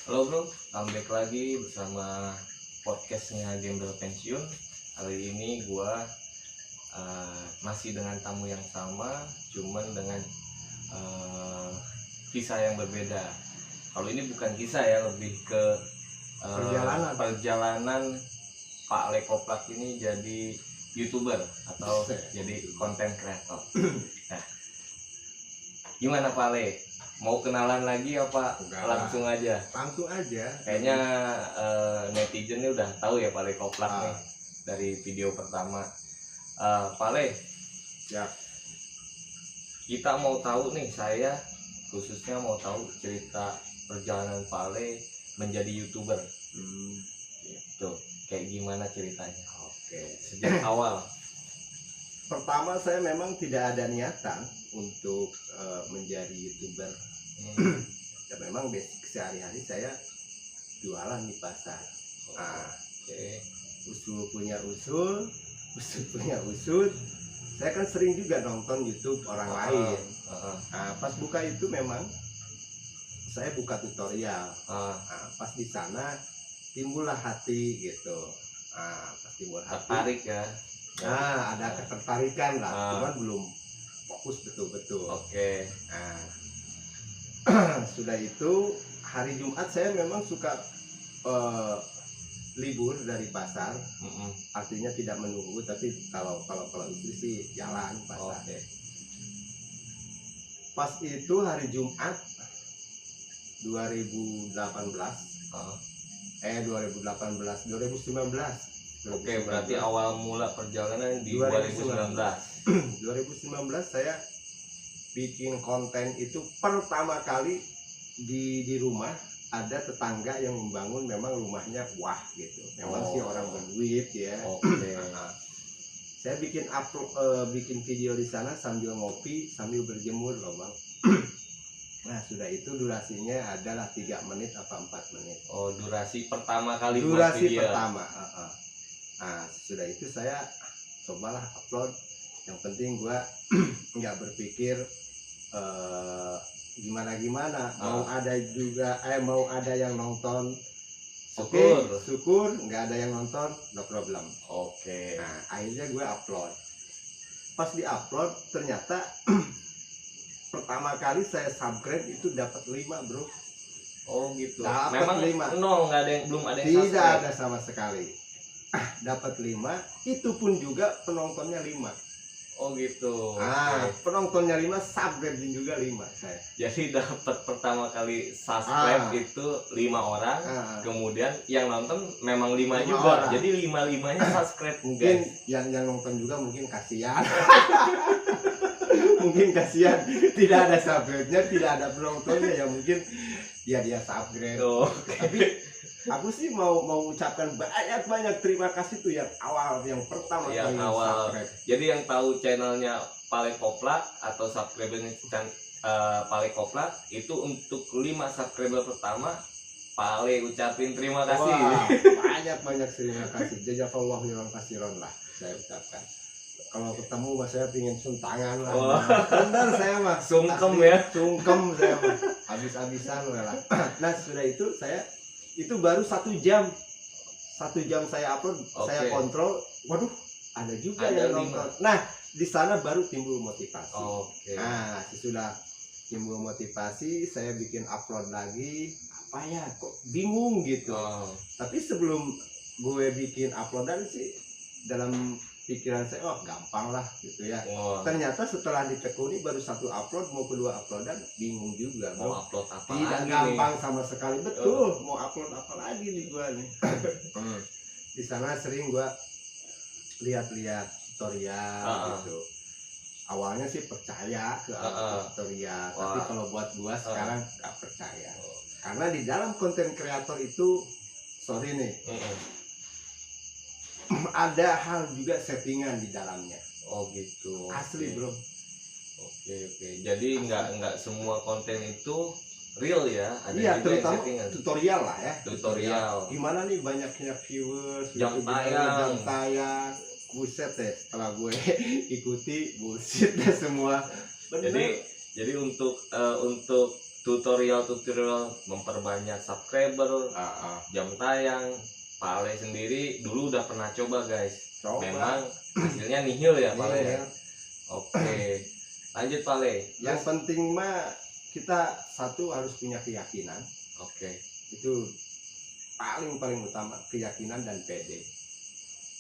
Halo bro, comeback lagi bersama podcastnya Gembel Pensiun. Hari ini gua masih dengan tamu yang sama, cuman dengan kisah yang berbeda. Kalau ini bukan kisah ya, lebih ke perjalanan Pak Lekoplak ini jadi YouTuber atau jadi konten kreator. Nah, gimana Pak Le? Mau kenalan lagi apa langsung aja? Langsung aja. Kayaknya netizen ini udah tahu ya Pak Le Koplak nih dari video pertama. Pak Le, Ya. Kita mau tahu nih, saya khususnya mau tahu cerita perjalanan Pak Le menjadi YouTuber. Gitu. Kayak gimana ceritanya? Oke. Sejak awal. Pertama saya memang tidak ada niatan untuk menjadi YouTuber. Ya memang basic sehari-hari saya jualan di pasar. Usul punya usul punya usul. Saya kan sering juga nonton YouTube orang lain. Nah, pas buka itu memang saya buka tutorial. Pas di sana timbullah hati gitu. Pas timbul hati. Tertarik ya? Ada ketertarikan lah, cuman belum fokus betul-betul. Oke. Nah, sudah itu hari Jumat saya memang suka libur dari pasar. Artinya tidak menunggu, tapi kalau istri sih jalan pasar. Pas itu hari Jumat 2019 Oke, berarti awal mula perjalanan di 2019. 2019 saya bikin konten itu pertama kali di rumah. Ada tetangga yang membangun, memang rumahnya wah gitu. Memang sih orang berduit ya. Saya bikin video di sana sambil ngopi, sambil berjemur loh bang. Nah sudah itu durasinya adalah 3 menit apa 4 menit. Oh, durasi pertama kali durasi buat video. Pertama. Nah sudah itu saya cobalah upload. Yang penting gua nggak berpikir gimana mau ada yang nonton, syukur, nggak ada yang nonton, no problem. Nah akhirnya gue upload. Pas di upload ternyata pertama kali saya subscribe itu dapat 5 bro. Oh gitu. Memang 5. Belum ada yang tidak subscribe. ada sama sekali. Dapat 5, itu pun juga penontonnya 5. Oh gitu. Penontonnya 5, subscribe juga 5 saya. Jadi dapat pertama kali subscribe itu 5 orang, kemudian yang nonton memang 5 juga. Orang. Jadi 5-5-nya subscribe. Mungkin yang nonton juga mungkin kasihan. Mungkin kasihan tidak ada subscribe-nya, tidak ada penontonnya, ya mungkin dia subscribe. Tapi aku sih mau ucapkan banyak terima kasih tuh yang awal, yang pertama kali subscribe. Jadi yang tahu channelnya Pak Lekoplak atau subscribernya Pak Lekoplak itu untuk 5 subscriber pertama, Pak Le ucapin terima kasih. Banyak terima kasih. Jazakallahu khairan katsiran lah saya ucapkan. Kalau ketemu mas saya pingin suntangan lah. Benar saya mah. Sungkem ya. Sungkem saya mah. Habis-habisan lah. Nah sudah itu saya baru 1 jam saya upload. Saya kontrol, waduh ada juga yang nonton. Nah di sana baru timbul motivasi. Nah sesudah timbul motivasi saya bikin upload lagi. Apa ya kok bingung gitu. Tapi sebelum gue bikin uploadan sih dalam pikiran saya gampang lah gitu ya. Ternyata setelah ditekuni baru 1 upload, mau kedua uploadan bingung juga bro. Mau upload apa tidak lagi gampang nih? Sama sekali. Betul. Mau upload apa lagi nih gua nih. Di sana sering gua lihat-lihat tutorial gitu. Awalnya sih percaya ke tutorial, tapi kalau buat gua sekarang nggak percaya. Karena di dalam konten kreator itu sorry nih, ada hal juga settingan di dalamnya. Oh gitu. Asli bro. Oke. Jadi nggak semua konten itu real ya. Ada juga terutama yang settingan. tutorial lah ya. Tutorial. Gimana nih banyaknya viewers, jam tayang. Buset deh, setelah gue ikuti bullshit deh semua. Jadi untuk tutorial memperbanyak subscriber, jam tayang. Pak Ale sendiri dulu udah pernah coba guys. Memang hasilnya nihil ya Pak Ale ya. Oke, lanjut Pak Ale. Yang penting mah kita satu harus punya keyakinan. Oke. Itu paling utama, keyakinan dan pede.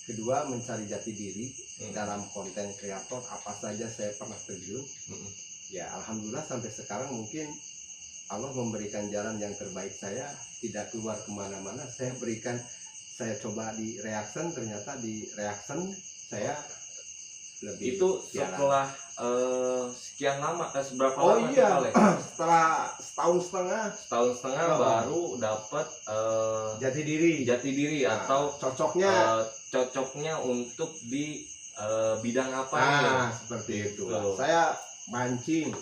Kedua, mencari jati diri dalam konten kreator. Apa saja saya pernah terjun. Ya alhamdulillah sampai sekarang mungkin Allah memberikan jalan yang terbaik. Saya tidak keluar kemana-mana. Saya coba di reaction, ternyata di reaction saya lebih itu setelah sekian lama, seberapa lama iya. Ale? Setelah setahun setengah baru dapat jati diri atau cocoknya untuk di bidang apa seperti itu. Saya mancing.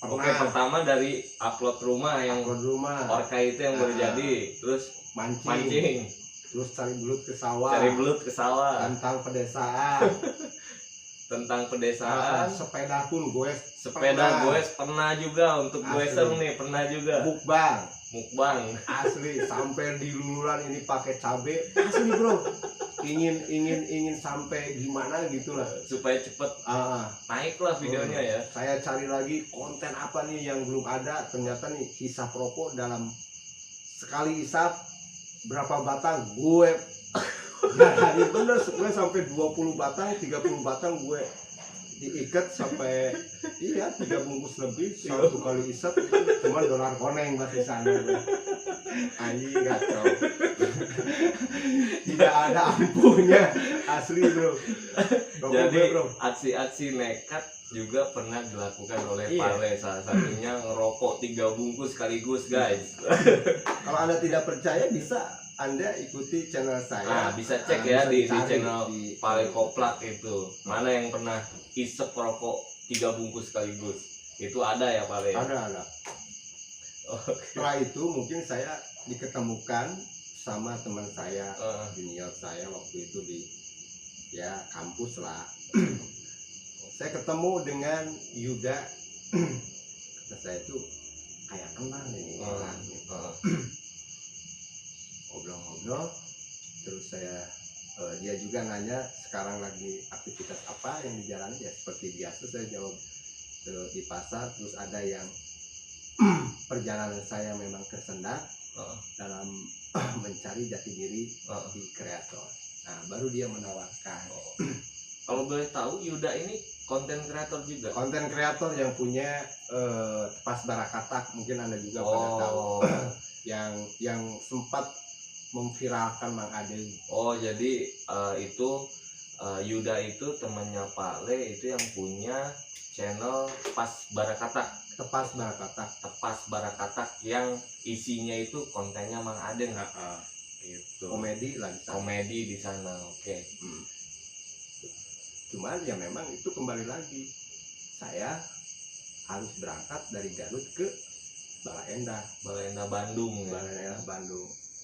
Oke, pertama dari upload rumah orka itu yang baru jadi, terus mancing. Terus cari belut ke sawah. Tentang pedesaan. Sepeda pun gue pernah juga untuk gue nih, pernah juga. Mukbang asli sampai di luluran ini pakai cabe asli bro. Ingin sampai gimana gitulah supaya cepet naik lah videonya ya. Saya cari lagi konten apa nih yang belum ada. Ternyata nih hisap rokok dalam sekali hisap berapa batang gue jadi bener gue sampai 20 batang 30 batang gue diikat sampai 3 bungkus lebih satu kali isap. Cuman dolar koneng masih sana anjing gacor. Tidak ada ampuhnya asli bro. Jadi aksi-aksi nekat juga pernah dilakukan oleh Pak Ale. Salah satunya ngerokok 3 bungkus sekaligus guys. Kalau Anda tidak percaya bisa Anda ikuti channel saya. Bisa cek ya di channel Pak Ale Koplak itu. Mana yang pernah isep rokok 3 bungkus sekaligus. Itu ada ya Pak Ale? Ada. Setelah itu mungkin saya diketemukan sama teman saya, junior saya waktu itu di kampus lah. Saya ketemu dengan Yuda. Kata saya itu kayak kenal ini orang. Ngobrol-ngobrol, terus dia juga nanya sekarang lagi aktivitas apa yang dijalani. Ya seperti biasa saya jawab di pasar. Terus ada yang perjalanan saya memang tersendat dalam mencari jati diri di kreator. Nah baru dia menawarkan. Kalau boleh tahu Yuda ini konten kreator juga? Konten kreator yang punya Tepas Barakatak, mungkin Anda juga pada tahu. yang sempat memviralkan Mang Ade. Jadi itu Yuda itu temannya Pak Ale itu yang punya channel Tepas Barakatak yang isinya itu kontennya Mang Ade. Itu komedi di sana. Oke. Cuman ya memang itu kembali lagi saya harus berangkat dari Garut ke Balaendah Bandung.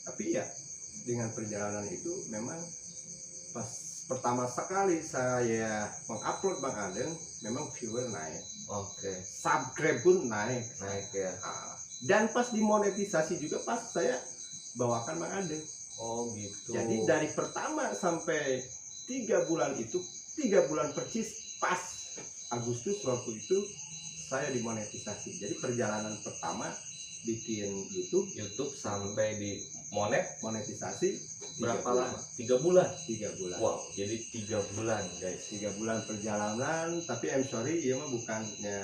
Tapi ya dengan perjalanan itu memang pas pertama sekali saya mengupload Bang Adeng memang viewer naik. Subscribe pun naik ya. Dan pas dimonetisasi juga pas saya bawakan Bang Adeng. Gitu. Jadi dari pertama sampai 3 bulan itu 3 bulan persis pas Agustus waktu itu saya dimonetisasi. Jadi perjalanan pertama bikin YouTube sampai di monetisasi berapa lama? 3 bulan. Wow, jadi 3 bulan guys. 3 bulan perjalanan. Tapi I'm sorry, iya mah bukannya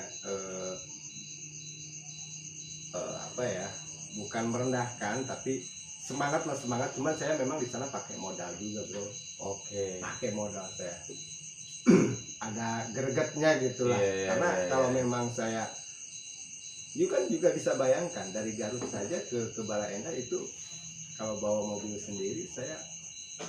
bukan merendahkan, tapi semangat. Cuman saya memang di sana pakai modal juga bro. Pakai modal saya. Ada gregetnya gitulah. Karena kalau memang saya, you kan juga bisa bayangkan dari Garut saja ke Balaendah itu kalau bawa mobil sendiri saya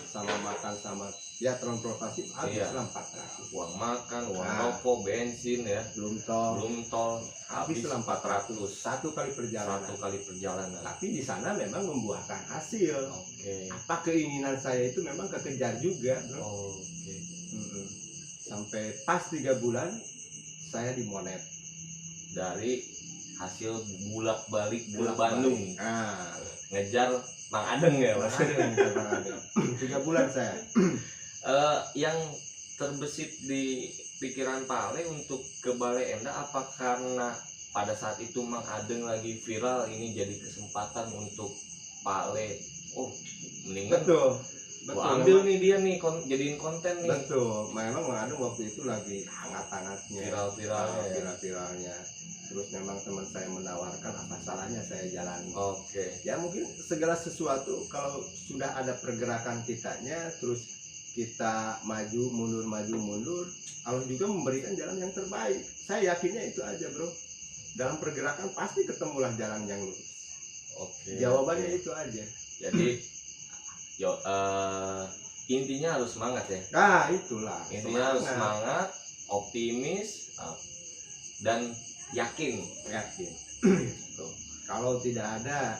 sama makan sama transportasi habislah 400. Uang makan, uang rokok, bensin ya, belum tol habislah 400 satu kali perjalanan. Tapi di sana memang membuahkan hasil. Apa keinginan saya itu memang kekejar juga bro. Sampai pas 3 bulan saya dimonet dari hasil bulak-balik bola Bandung. Ah, Ngejar Mang Adeng ya Mas. ada. 3 bulan saya. Yang terbesit di pikiran Pak Ale untuk ke Bale Endah apa karena pada saat itu Mang Adeng lagi viral, ini jadi kesempatan untuk Pak Ale, oh mendingan Betul. gua ambil nih dia nih jadiin konten nih. Betul. Memang Mang Adeng waktu itu lagi hangat-hangatnya, Viral-viralnya ya. viral-viralnya. Terus memang teman saya menawarkan, apa salahnya saya jalani. Oke. Ya mungkin segala sesuatu kalau sudah ada pergerakan kitanya, terus kita maju mundur, Allah juga memberikan jalan yang terbaik. Saya yakinnya itu aja bro. Dalam pergerakan pasti ketemulah jalan yang lurus. Oke. Jawabannya oke. itu aja. Jadi intinya harus semangat ya. Nah itulah. Intinya harus semangat, optimis, dan yakin. Tuh. Kalau tidak ada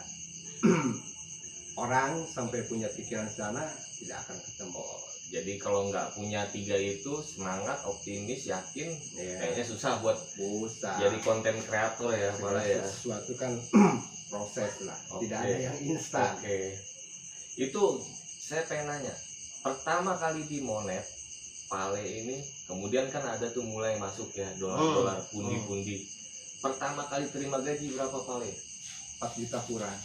orang sampai punya pikiran sana, tidak akan ketemu. Jadi kalau nggak punya 3 itu, semangat, optimis, yakin, Ya, kayaknya susah buat usah. jadi konten kreator ya, segala malah ya. sesuatu kan proses lah. Oke. Tidak ada yang instan. Oke. Itu saya pengen nanya. Pertama kali di Monet, Pale ini, kemudian kan ada tuh mulai masuk ya dolar-dolar, pundi-pundi. Pertama kali terima gaji berapa Pale? 4 juta kurang.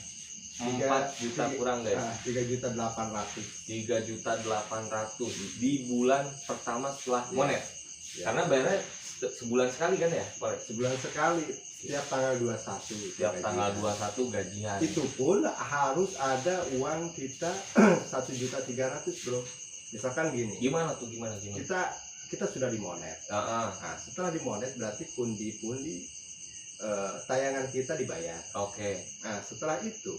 4 juta kurang guys. 3.800.000. 3.800.000 di bulan pertama setelah Ya. Monet. Ya. Karena bayarnya sebulan sekali kan ya, Pale? Sebulan sekali, setiap tanggal 21. Setiap tanggal 21 gajian. Itu pun harus ada uang kita 1.300.000 bro. Misalkan gini, Gimana tuh gimana? kita sudah di Monet. Ah, Nah, setelah di Monet berarti pundi-pundi tayangan kita dibayar. Oke. Nah, setelah itu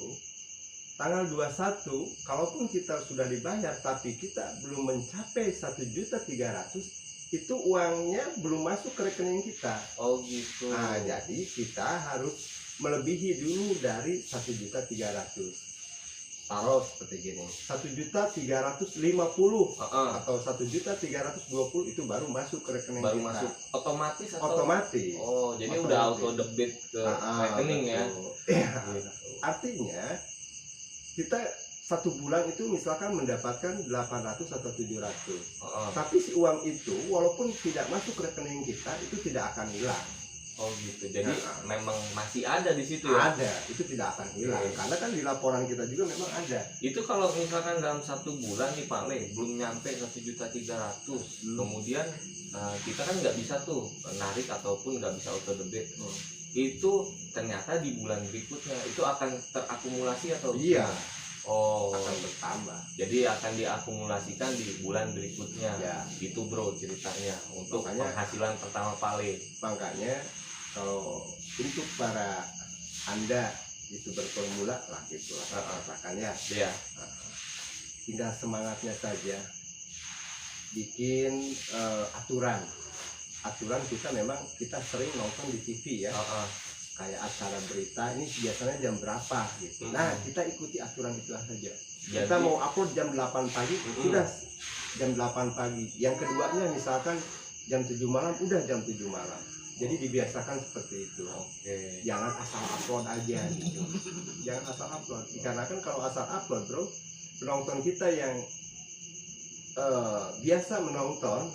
tanggal 21, kalaupun kita sudah dibayar tapi kita belum mencapai 1.300.000, itu uangnya belum masuk ke rekening kita. Oh gitu. Nah, jadi kita harus melebihi dulu dari 1.300.000. Taruh seperti gini, 1.350.000 atau 1.320.000 itu baru masuk ke rekening Baru kita. masuk otomatis atau? Otomatis. Oh, jadi Otomatis. udah auto debit ke rekening ya. Betul. Ya. Gitu. Artinya kita 1 bulan itu misalkan mendapatkan 800 atau 700. Tapi si uang itu walaupun tidak masuk ke rekening kita itu tidak akan hilang. Oh gitu. Jadi memang masih ada di situ ya. Ada, itu tidak akan hilang. Oke. Karena kan di laporan kita juga memang ada. Itu kalau misalkan dalam 1 bulan nih Pak Le belum nyampe 1.300.000, kemudian kita kan nggak bisa tuh narik ataupun nggak bisa auto debit. Itu ternyata di bulan berikutnya itu akan terakumulasi atau? Iya. Oh, Akan bertambah. jadi akan diakumulasikan di bulan berikutnya. Ya. Itu bro ceritanya untuk Makanya- penghasilan pertama Pale. Makanya kalau untuk para Anda YouTuber pemula lah gitulah katakan ya, Ya. tinggal semangatnya saja. Bikin aturan kita memang kita sering nonton di TV ya, kayak acara berita ini biasanya jam berapa gitu. Nah, kita ikuti aturan itulah saja. Kita mau upload jam 8 pagi, sudah jam 8 pagi. Yang keduanya misalkan jam 7 malam, udah jam 7 malam. Jadi dibiasakan seperti itu. Oke. Jangan asal upload aja gitu. Jangan asal upload. Dikarenakan kalau asal upload bro, penonton kita yang biasa menonton,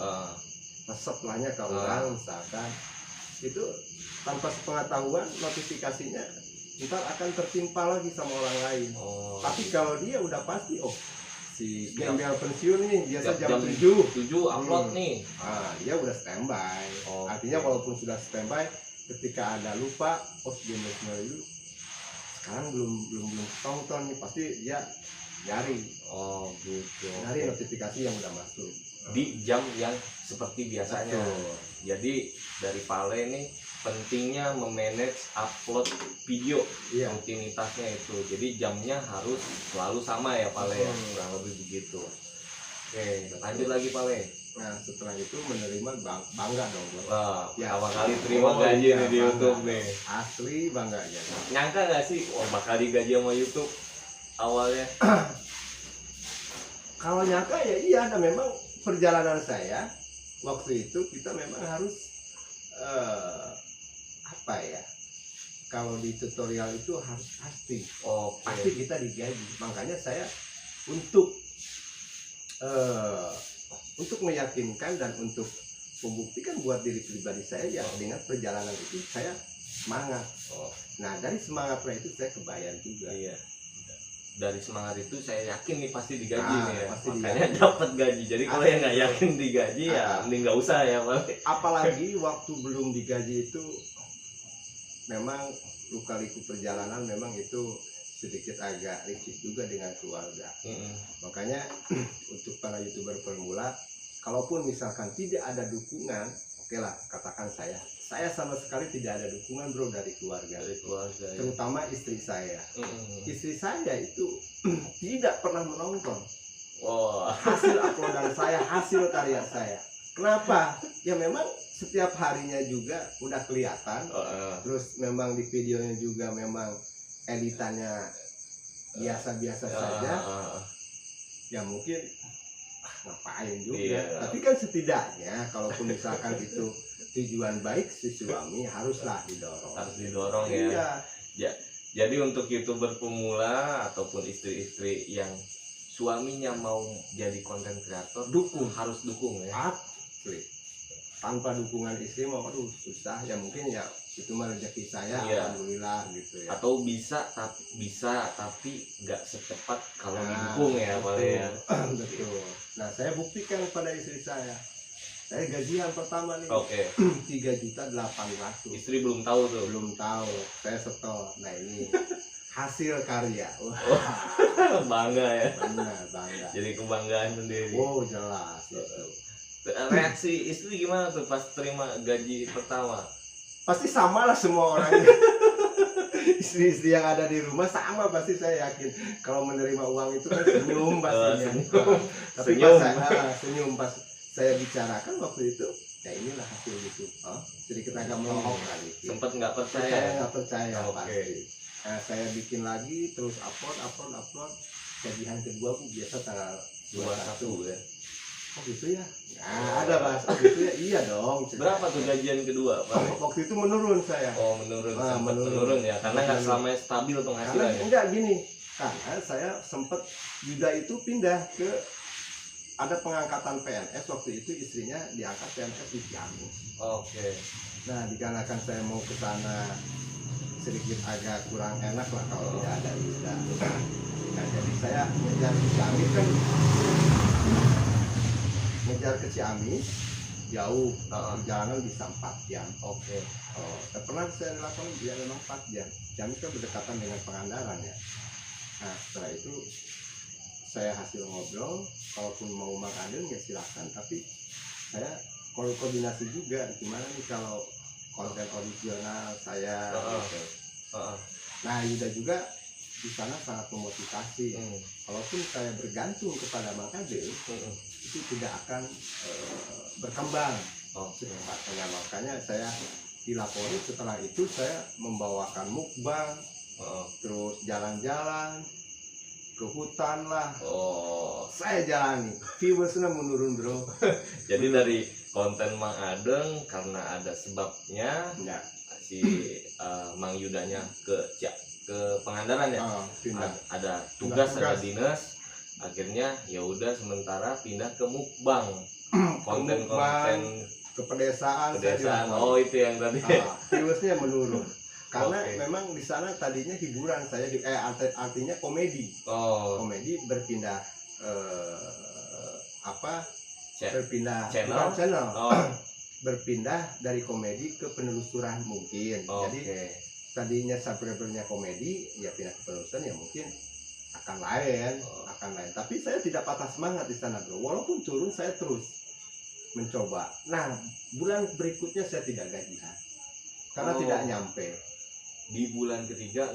setelahnya ke orang misalkan, itu tanpa sepengetahuan notifikasinya ntar akan tertimpa lagi sama orang lain. Tapi kalau dia udah pasti, oh si gembel pensiun nih biasa jam 7 upload nih. Dia udah standby. Oke. Artinya walaupun sudah standby, ketika ada lupa, oh gembel itu sekarang belum tonton nih, pasti dia nyari Gitu. nyari notifikasi yang udah masuk Di jam yang seperti biasanya. Betul. Jadi dari Pale nih pentingnya memanage upload video, Iya. rutinitasnya itu. Jadi jamnya harus selalu sama ya Pale ya, kurang lebih begitu. Oke, lanjut lagi Pale. Nah setelah itu menerima bangga dong bro. Wah, Ya. pertama kali terima gaji iya, nih di bangga. YouTube nih. Asli bangga ya. Nyangka gak sih, bakal digaji sama YouTube awalnya? Kalau nyangka ya iya, dan memang perjalanan saya waktu itu kita memang harus apa ya, kalau di tutorial itu harus pasti Oke. kita digaji. Makanya saya untuk meyakinkan dan untuk membuktikan buat diri pribadi saya ya dengan perjalanan itu saya semangat. Oh, Nah dari semangatnya itu saya kebayang juga. iya. Dari semangat itu saya yakin nih pasti digaji Ah, nih ya. pasti Makanya digaji. dapat gaji. Jadi kalau yang nggak yakin digaji ya Ah. mending nggak usah ya, Pak. Apalagi waktu belum digaji itu memang luka-liku perjalanan memang itu sedikit agak licin juga dengan keluarga. Makanya untuk para YouTuber pemula, kalaupun misalkan tidak ada dukungan, oke lah katakan saya sama sekali tidak ada dukungan bro dari keluarga, Dari keluarga ya. terutama istri saya. Mm-mm. Istri saya itu tidak pernah menonton Wah. hasil uploadan saya, hasil karya saya. Kenapa? Ya memang setiap harinya juga udah kelihatan. Terus memang di videonya juga memang editannya biasa-biasa saja. Ya mungkin ngapain juga. Iya. Tapi kan setidaknya kalaupun misalkan itu tujuan baik si suami haruslah didorong. Harus didorong ya. Iya. Jadi untuk YouTuber pemula ataupun istri-istri yang suaminya mau jadi konten kreator, Dukung. harus dukung ya. Asli. Tanpa dukungan istri mau aduh susah ya, mungkin ya itu mah rezeki saya. Iya. Alhamdulillah gitu ya. Atau bisa tapi nggak secepat kalau Nah, didukung ya, Pak ya. Betul. Nah saya buktikan pada istri saya gajian pertama nih Oke. 3.800.000. Istri belum tahu tuh. Belum tahu, saya setor. Nah ini hasil karya. Wah, Bangga ya. bangga. Jadi kebanggaan sendiri. Wow jelas itu. Reaksi istri gimana tuh pas terima gaji pertama? Pasti sama lah semua orang. Istri-istri yang ada di rumah sama pasti, saya yakin. Kalau menerima uang itu kan senyum pastinya. Senyum. Tapi Senyum. pas saya senyum pas saya bicarakan waktu itu, ya inilah hasil gitu. Sedikit agak melohong kali. Sempet nggak Saya percaya. nggak percaya Oke. pasti. Nah, saya bikin lagi terus upload. Gajian kedua Bu biasa tanggal 21 ya. Oh gitu ya. Nah, ada Mas. Oh gitu ya. Iya dong. Berapa tuh gajian kedua, Pak? Waktu itu menurun saya. Oh, menurun. Ah, Sempat menurun. menurun ya. Karena nggak Menurun. selamanya stabil Karena penghasilannya. enggak gini. Karena saya sempat Yuda itu pindah ke ada pengangkatan PNS, waktu itu istrinya diangkat PNS di Ciamis. Oke. Nah, dikarenakan saya mau ke sana sedikit agak kurang enak lah kalau tidak ada Yuda. Nah, jadi saya ngejar ke Ciamis kan, ngejar ke Ciamis jauh, perjalanan bisa 4 jam. Oke. Pernah saya lakukan dia memang 4 jam. Ciamis kan berdekatan dengan Pangandaran ya. Nah, setelah itu saya hasil ngobrol, kalaupun mau makan ya silahkan, tapi saya koordinasi juga gimana nih kalau konten original saya gitu. Nah Yuda juga di sana sangat memotivasi. Kalaupun saya bergantung kepada Mang Adel, itu tidak akan berkembang secepatnya. Makanya saya dilapori, setelah itu saya membawakan mukbang, terus jalan-jalan ke hutan lah. Saya jalani, viewersnya menurun bro. Jadi dari konten Mang Adeng karena ada sebabnya Ya. si Mang Yudanya ke Pangandaran ya. Pindah. Ada tugas, ada Tugas. dinas. Akhirnya ya udah sementara pindah ke mukbang. Konten-konten Ke pedesaan. pedesaan. Oh, itu yang tadi. Viewersnya menurun. Karena Oke. memang di sana tadinya hiburan, saya artinya komedi. Komedi berpindah berpindah Channel? bukan channel. Oh, Berpindah dari komedi ke penelusuran mungkin. Jadi oke. tadinya subscribernya komedi, ya pindah ke penelusuran ya mungkin akan lain. Tapi saya tidak patah semangat di sana bro. Walaupun turun saya terus mencoba. Nah bulan berikutnya saya tidak gajian karena tidak nyampe. Di bulan ketiga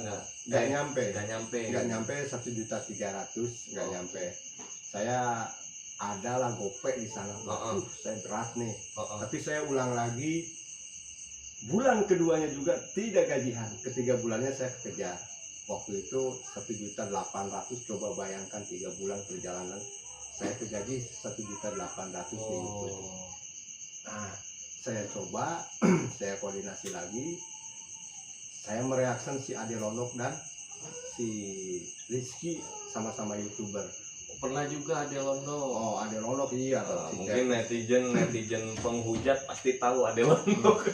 Nggak nyampe. nggak nyampe. 1.300.000 nggak nyampe. Saya adalah gopek di sana. Saya berat nih. Tapi saya ulang lagi. Bulan keduanya juga tidak gajian. Ketiga bulannya saya kejar. Waktu itu 1.800.000. Coba bayangkan 3 bulan perjalanan saya kegaji 1.800.000 di YouTube. Nah, saya coba, saya koordinasi lagi. saya mereaction si Ade Londok dan si Rizky, sama-sama YouTuber. Pernah juga Ade Londok. Oh, Ade Londok iya. Si Mungkin netizen penghujat pasti tahu Ade Londok.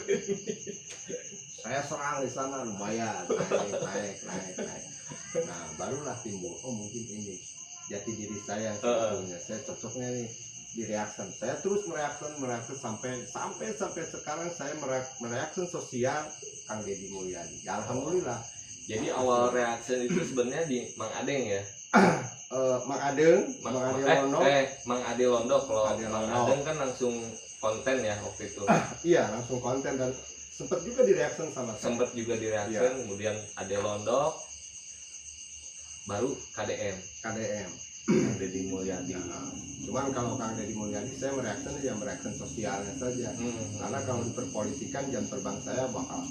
Saya serang di sana lumayan, naik. Nah, barulah timbul, oh mungkin ini jati diri saya yang sebetulnya. Saya cocoknya nih di reaction. Saya terus mereaction sampai sekarang saya mereaction sosial Kang Deddy Mulyadi. Ya, alhamdulillah. Jadi awal reaction itu sebenarnya di Mang Adeng ya. Mang Ade Londok. Mang Ade Londok. Kalau Ade Mang Londok. Adeng kan langsung konten ya waktu itu. Iya, langsung konten dan sempat juga di reaction sama saya. Sempat juga di reaction, kemudian Ade Londok, baru KDM. Kang Deddy Mulyadi. Nah, cuman kalau Kang Deddy Mulyadi saya mereaction sosialnya saja. Karena kalau diperpolitikan jam terbang saya bakal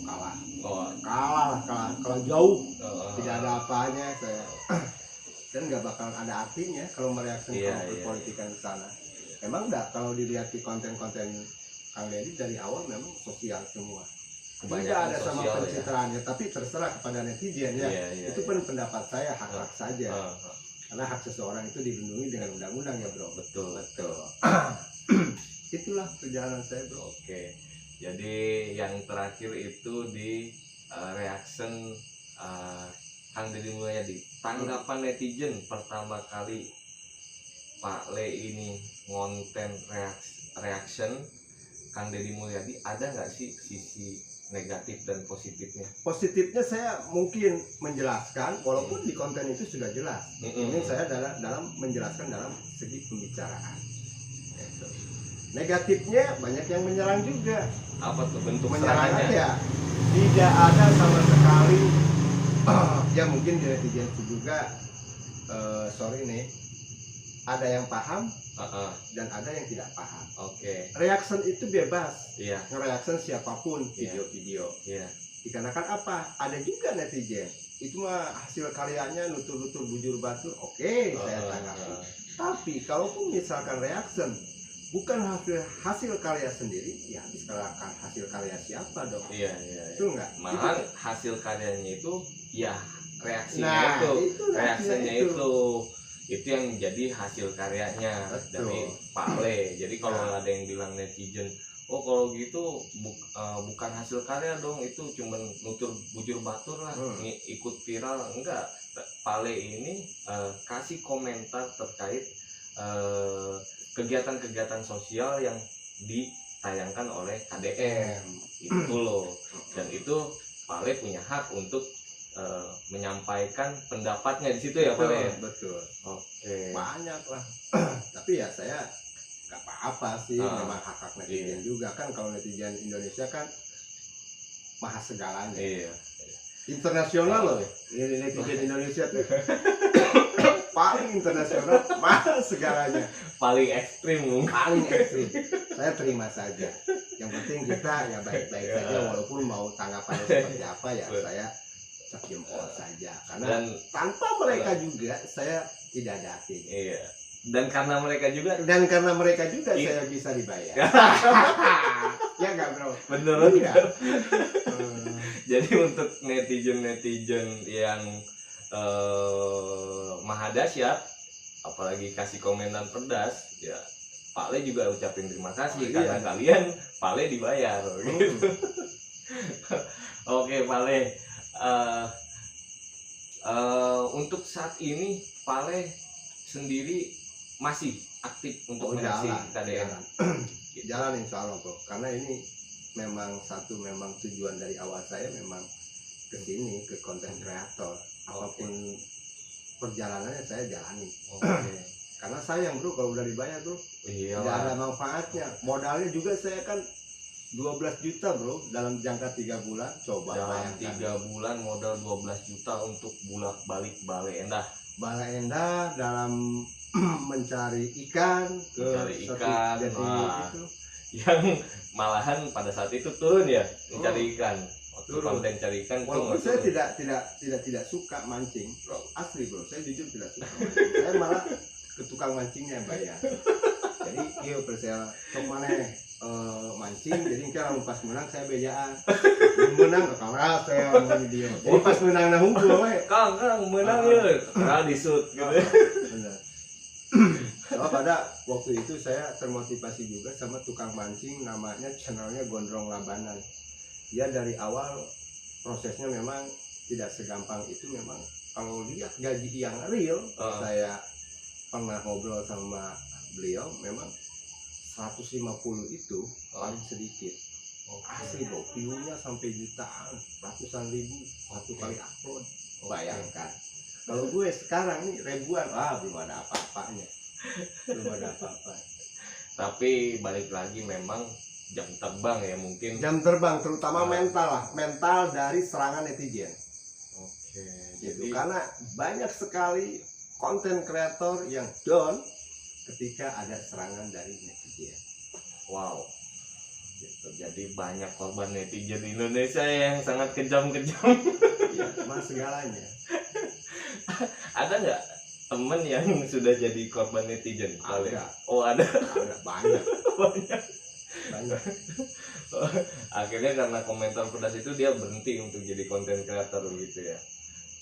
kalah jauh. Tidak ada apanya saya. Dan nggak bakal ada artinya kalau mereaction perpolitikan di sana. Emang enggak, kalau dilihat di konten-konten Kang Deddy dari awal memang sosial semua. Tidak ada sama pencitraannya, tapi terserah kepada netizen ya. Itu pun pendapat saya, hak saja. Karena hak seseorang itu dilindungi dengan undang-undang ya bro. Betul. Itulah perjalanan saya bro. Oke. Jadi yang terakhir itu di reaction Kang Deddy Mulyadi. Tanggapan netizen pertama kali Pak Le ini ngonten reaction Kang Deddy Mulyadi, ada nggak sih sisi negatif dan positifnya? Positifnya saya mungkin menjelaskan, walaupun di konten itu sudah jelas. Ini saya dalam menjelaskan dalam segi pembicaraan. Negatifnya banyak yang menyerang juga. Apa tuh bentuk menyerangnya? Ya, tidak ada sama sekali. Ya mungkin di netizen itu juga, sorry nih, ada yang paham dan ada yang tidak paham. Oke. Reaction itu bebas. Iya. Nge-reaction siapapun video-video. Iya. Dikarenakan apa? Ada juga netizen itu mah hasil karyanya nutur-nutur bujur batur. Oke, saya tanggapi. Tapi kalaupun misalkan reaction bukan hasil karya sendiri, ya habis hasil karya siapa dong? Iya. Itu enggak. Malah hasil karyanya itu ya reaksinya Nah, itu reaksinya itu yang menjadi hasil karyanya. Betul. Dari Pak Le. Jadi kalau ada yang bilang netizen, oh kalau gitu bukan hasil karya dong, itu cuman nutur bujur batur lah, ikut viral. Enggak, Pak Le ini kasih komentar terkait kegiatan-kegiatan sosial yang ditayangkan oleh KDM itu loh. Dan itu Pak Le punya hak untuk menyampaikan pendapatnya di situ ya Pak Le. Betul. Oke. Banyak lah. Tapi ya saya nggak apa-apa sih, memang hak netizen juga kan. Kalau netizen Indonesia kan maha segalanya. Iya. Internasional loh. Ini netizen Indonesia tuh paling internasional, maha segalanya. Paling ekstrim mungkin. Paling ekstrim. Saya terima saja. Yang penting kita ya baik-baik saja, walaupun mau tanggapannya seperti apa ya saya cap jempol saja. Karena dan tanpa mereka juga saya tidak ada artinya. Iya. Dan karena mereka juga saya bisa dibayar. Ya nggak bro? Bener. Jadi untuk netizen yang maha dahsyat, apalagi kasih komentar pedas, ya Pak Le juga ucapin terima kasih karena kalian Pak Le dibayar gitu. Oke Pak Le, untuk saat ini Pak Le sendiri masih aktif untuk mengaksi KDM. Jalan insya Allah bro, karena ini memang tujuan dari awal saya memang ke sini, ke konten kreator. Apapun perjalanannya saya jalani. Karena sayang bro kalau udah dibayar bro, tidak ada manfaatnya. Modalnya juga saya kan 12 juta bro dalam jangka 3 bulan. Coba dalam 3 bulan modal 12 juta untuk balik Bale Endah. Bale Endah dalam mencari ikan jadi itu yang malahan pada saat itu turun ya mencari ikan. Waktu konten cari ikan walaupun saya tidak suka mancing bro, asli bro, saya jujur tidak suka mancing. Saya malah ke tukang mancingnya yang bayar. Jadi iya persel sok mana mancing, jadi kalau pas menang saya bejaan. Menang ke kamera saya mau video. Jadi pas menang nah hunkul we. Kang menang ya, karena disut gitu. Benar. So, pada waktu itu saya termotivasi juga sama tukang mancing, namanya channelnya Gondrong Labanan. Dia dari awal prosesnya memang tidak segampang itu. Memang kalau lihat gaji yang real, saya pernah ngobrol sama beliau, memang 150 itu paling sedikit. Asli bro, view-nya sampai jutaan, ratusan ribu satu kali upload. Bayangkan. Kalau gue sekarang nih ribuan, belum ada apa-apanya. Belum ada apa-apa. Tapi balik lagi memang jam terbang ya mungkin. Jam terbang terutama mental lah, mental dari serangan netizen. Oke. Gitu. Karena banyak sekali konten kreator yang down ketika ada serangan dari netizen. Wow. Gitu. Jadi banyak korban netizen di Indonesia yang sangat kejam-kejam. Ya, mas segalanya. Ada nggak temen yang sudah jadi korban netizen? Ada. Oh ada. Ada banyak. Banyak. Banyak. Akhirnya karena komentar pedas itu dia berhenti untuk jadi konten kreator gitu ya.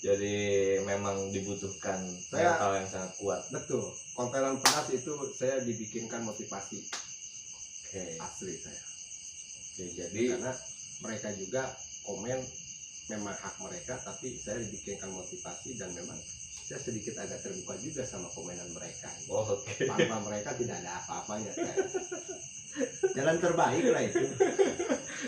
Jadi memang dibutuhkan mental yang sangat kuat. Betul. Kontenan pedas itu saya dibikinkan motivasi. Oke. Asli saya. Oke, jadi karena mereka juga komen memang hak mereka, tapi saya dibikinkan motivasi dan memang saya sedikit agak terbuka juga sama komenan mereka. oh, oke. Tanpa mereka tidak ada apa-apanya saya. Jalan terbaik lah itu.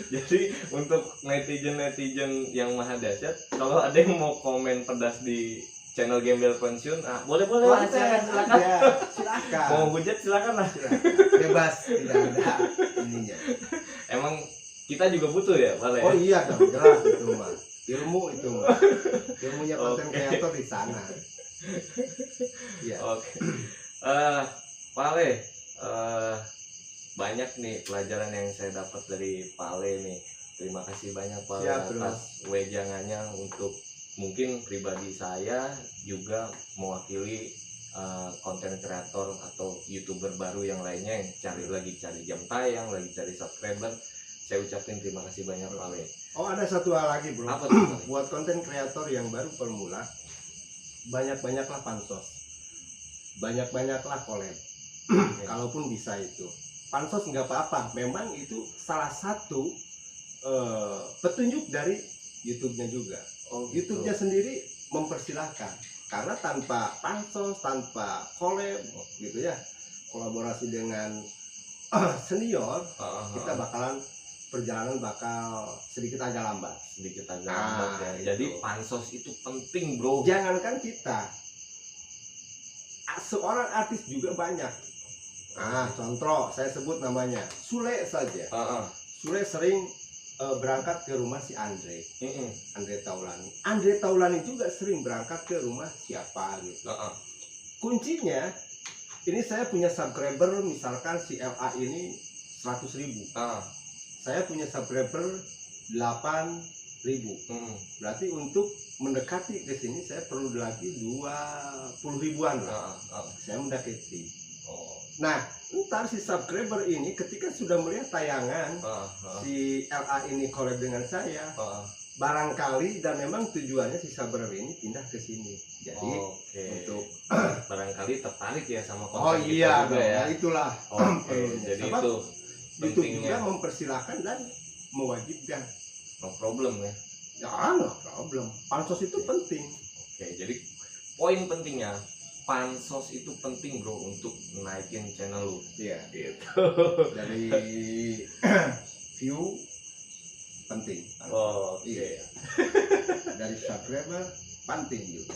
Jadi untuk netizen yang maha dahsyat, kalau ada yang mau komen pedas di channel Gembel Pensiun, boleh lah, silakan. Ya, silakan. Mau hujat silakan lah. Bebas, tidak ada ininya. Emang kita juga butuh ya, Pak Le? Oh iya dong, jelas itu mah. Ilmu itu mah. Ilmunya konten kreator di sana. Iya. Oke. Pak Le, banyak nih pelajaran yang saya dapat dari Pak Le nih. Terima kasih banyak Pak Le atas wejangannya untuk mungkin pribadi saya juga mewakili konten kreator atau YouTuber baru yang lainnya yang cari jam tayang, lagi cari subscriber. Saya ucapin terima kasih banyak Pak Le. Oh ada satu hal lagi bro. Apa tuh? Buat konten kreator yang baru pemula, banyak-banyaklah pansos, banyak-banyaklah collab. Kalaupun bisa itu pansos nggak apa-apa, memang itu salah satu petunjuk dari YouTube-nya juga. YouTube-nya sendiri mempersilahkan, karena tanpa pansos, tanpa collab gitu ya, kolaborasi dengan senior, kita bakalan perjalanan bakal sedikit agak lambat. Ya. Jadi pansos itu penting bro. Jangankan kita, seorang artis juga banyak. Contoh saya sebut namanya Sule saja. Sule sering berangkat ke rumah si Andre Taulani. Andre Taulani juga sering berangkat ke rumah siapa gitu. Kuncinya ini saya punya subscriber, misalkan si LA ini 100.000. Saya punya subscriber 8.000. Berarti untuk mendekati ke sini saya perlu lagi 20 ribuan lah. Saya mendekati. Nah, ntar si subscriber ini ketika sudah melihat tayangan si LA ini collab dengan saya, barangkali dan memang tujuannya si subscriber ini pindah ke sini. Jadi untuk barangkali tertarik ya sama konten. Oh iya, juga ya. Itulah. Jadi itu YouTube juga mempersilahkan dan mewajibkan. No problem ya. Ya, no problem. Pansos itu penting. Oke, jadi poin pentingnya pansos itu penting bro untuk naikin channel lu. Iya. Gitu. Dari view penting. Iya. Dari subscriber penting juga.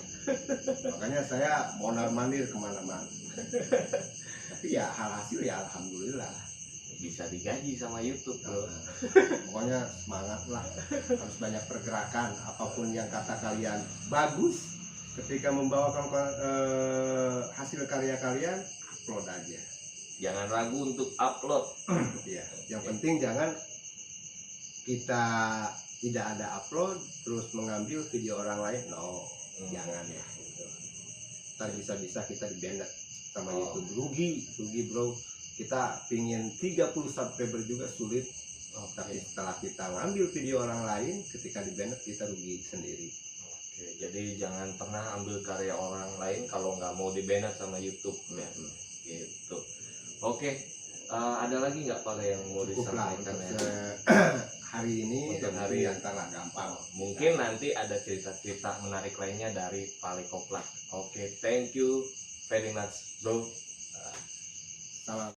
Makanya saya mondar-mandir kemana-mana. Tapi ya hasil ya alhamdulillah. Bisa digaji sama YouTube bro. Pokoknya semangat lah, harus banyak pergerakan. Apapun yang kata kalian bagus, ketika membawakan hasil karya kalian, upload aja. Jangan ragu untuk upload. Ya, yang penting jangan kita tidak ada upload terus mengambil video orang lain. No, jangan ya. Ntar bisa-bisa kita di-ban sama YouTube. Rugi bro. kita pingin 30 subscriber juga sulit. Tapi setelah kita ngambil video orang lain, ketika di banned kita rugi sendiri. Oke, jadi jangan pernah ambil karya orang lain kalau nggak mau di banned sama YouTube ya. Gitu. Oke, ada lagi nggak Pak yang mau Cukup lah disampaikan untuk ya? hari ini. Untuk dan hari nanti lah gampang. Mungkin nanti ada cerita-cerita menarik lainnya dari Pale Koplak. Oke, thank you very much bro. Salam.